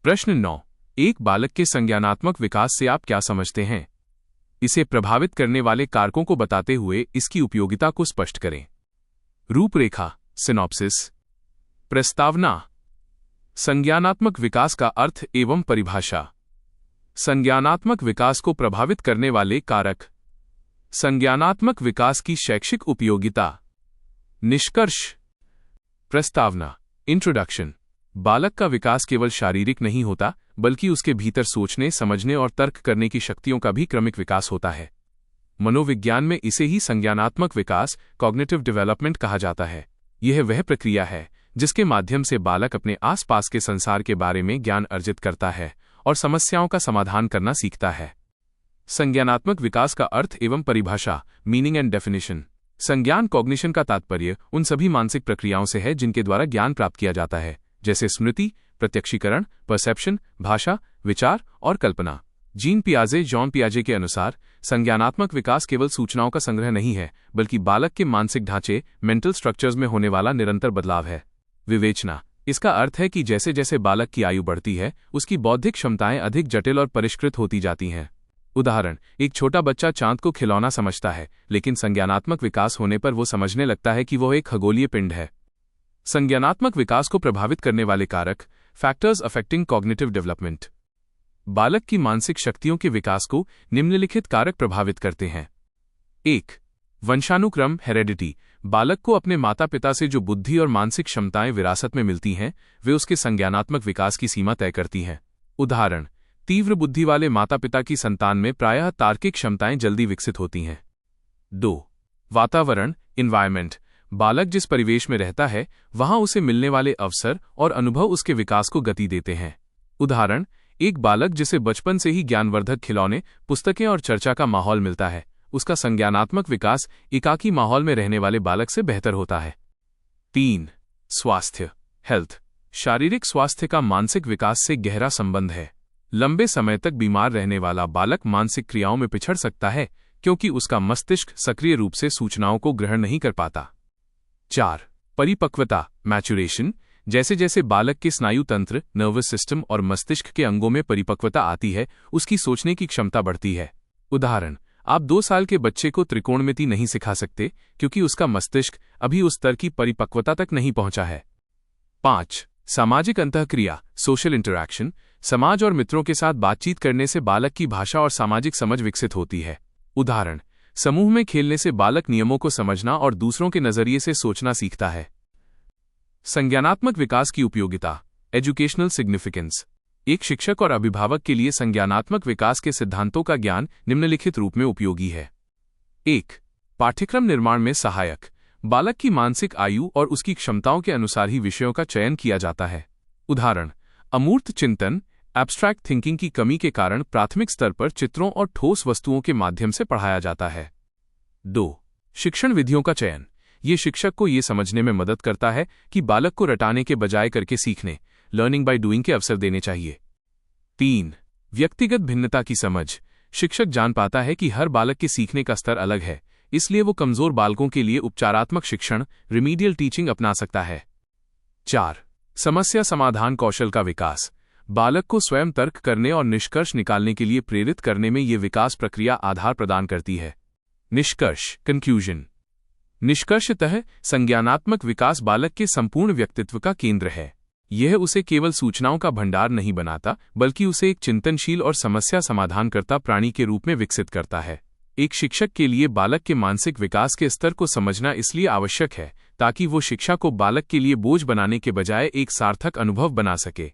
प्रश्न 9। एक बालक के संज्ञानात्मक विकास से आप क्या समझते हैं? इसे प्रभावित करने वाले कारकों को बताते हुए इसकी उपयोगिता को स्पष्ट करें। रूपरेखा, सिनॉप्सिस। प्रस्तावना। संज्ञानात्मक विकास का अर्थ एवं परिभाषा। संज्ञानात्मक विकास को प्रभावित करने वाले कारक। संज्ञानात्मक विकास की शैक्षिक उपयोगिता। निष्कर्ष। प्रस्तावना, इंट्रोडक्शन। बालक का विकास केवल शारीरिक नहीं होता, बल्कि उसके भीतर सोचने, समझने और तर्क करने की शक्तियों का भी क्रमिक विकास होता है। मनोविज्ञान में इसे ही संज्ञानात्मक विकास, कॉग्निटिव डेवलपमेंट कहा जाता है। यह वह प्रक्रिया है जिसके माध्यम से बालक अपने आसपास के संसार के बारे में ज्ञान अर्जित करता है और समस्याओं का समाधान करना सीखता है। संज्ञानात्मक विकास का अर्थ एवं परिभाषा, मीनिंग एंड डेफिनेशन। संज्ञान कॉग्निशन का तात्पर्य उन सभी मानसिक प्रक्रियाओं से है जिनके द्वारा ज्ञान प्राप्त किया जाता है, जैसे स्मृति, प्रत्यक्षीकरण, परसेप्शन, भाषा, विचार और कल्पना। जॉन पियाजे के अनुसार संज्ञानात्मक विकास केवल सूचनाओं का संग्रह नहीं है, बल्कि बालक के मानसिक ढांचे, मेंटल स्ट्रक्चर्स में होने वाला निरंतर बदलाव है। विवेचना। इसका अर्थ है कि जैसे जैसे बालक की आयु बढ़ती है, उसकी बौद्धिक क्षमताएं अधिक जटिल और परिष्कृत होती जाती हैं। उदाहरण, एक छोटा बच्चा चांद को खिलौना समझता है, लेकिन संज्ञानात्मक विकास होने पर वो समझने लगता है कि वह एक खगोलीय पिंड है। संज्ञानात्मक विकास को प्रभावित करने वाले कारक, फैक्टर्स अफेक्टिंग कॉग्निटिव डेवलपमेंट। बालक की मानसिक शक्तियों के विकास को निम्नलिखित कारक प्रभावित करते हैं। 1. वंशानुक्रम, हेरेडिटी। बालक को अपने माता पिता से जो बुद्धि और मानसिक क्षमताएं विरासत में मिलती हैं, वे उसके संज्ञानात्मक विकास की सीमा तय करती हैं। उदाहरण, तीव्र बुद्धि वाले माता पिता की संतान में प्रायः तार्किक क्षमताएं जल्दी विकसित होती हैं। 2. वातावरण, इन्वायरमेंट। बालक जिस परिवेश में रहता है, वहां उसे मिलने वाले अवसर और अनुभव उसके विकास को गति देते हैं। उदाहरण, एक बालक जिसे बचपन से ही ज्ञानवर्धक खिलौने, पुस्तकें और चर्चा का माहौल मिलता है, उसका संज्ञानात्मक विकास एकाकी माहौल में रहने वाले बालक से बेहतर होता है। 3. स्वास्थ्य, हेल्थ। शारीरिक स्वास्थ्य का मानसिक विकास से गहरा संबंध है। लंबे समय तक बीमार रहने वाला बालक मानसिक क्रियाओं में पिछड़ सकता है, क्योंकि उसका मस्तिष्क सक्रिय रूप से सूचनाओं को ग्रहण नहीं कर पाता। 4. परिपक्वता, मैचुरेशन। जैसे जैसे बालक के स्नायु तंत्र, नर्वस सिस्टम और मस्तिष्क के अंगों में परिपक्वता आती है, उसकी सोचने की क्षमता बढ़ती है। उदाहरण, आप 2 साल के बच्चे को त्रिकोणमिति नहीं सिखा सकते, क्योंकि उसका मस्तिष्क अभी उस स्तर की परिपक्वता तक नहीं पहुंचा है। 5. सामाजिक अंतःक्रिया, सोशल इंटरैक्शन। समाज और मित्रों के साथ बातचीत करने से बालक की भाषा और सामाजिक समझ विकसित होती है। उदाहरण, समूह में खेलने से बालक नियमों को समझना और दूसरों के नजरिए से सोचना सीखता है। संज्ञानात्मक विकास की उपयोगिता, एजुकेशनल सिग्निफिकेंस। एक शिक्षक और अभिभावक के लिए संज्ञानात्मक विकास के सिद्धांतों का ज्ञान निम्नलिखित रूप में उपयोगी है। 1. पाठ्यक्रम निर्माण में सहायक। बालक की मानसिक आयु और उसकी क्षमताओं के अनुसार ही विषयों का चयन किया जाता है। उदाहरण, अमूर्त चिंतन, एब्स्ट्रैक्ट थिंकिंग की कमी के कारण प्राथमिक स्तर पर चित्रों और ठोस वस्तुओं के माध्यम से पढ़ाया जाता है। 2. शिक्षण विधियों का चयन। ये शिक्षक को ये समझने में मदद करता है कि बालक को रटाने के बजाय करके सीखने, लर्निंग बाय डूइंग के अवसर देने चाहिए। 3. व्यक्तिगत भिन्नता की समझ। शिक्षक जान पाता है कि हर बालक के सीखने का स्तर अलग है, इसलिए वो कमजोर बालकों के लिए उपचारात्मक शिक्षण, रिमीडियल टीचिंग अपना सकता है। 4. समस्या समाधान कौशल का विकास। बालक को स्वयं तर्क करने और निष्कर्ष निकालने के लिए प्रेरित करने में ये विकास प्रक्रिया आधार प्रदान करती है। निष्कर्ष, कंक्लूजन। निष्कर्षतः संज्ञानात्मक विकास बालक के संपूर्ण व्यक्तित्व का केंद्र है। यह उसे केवल सूचनाओं का भंडार नहीं बनाता, बल्कि उसे एक चिंतनशील और समस्या समाधानकर्ता प्राणी के रूप में विकसित करता है। एक शिक्षक के लिए बालक के मानसिक विकास के स्तर को समझना इसलिए आवश्यक है, ताकि वो शिक्षा को बालक के लिए बोझ बनाने के बजाय एक सार्थक अनुभव बना सके।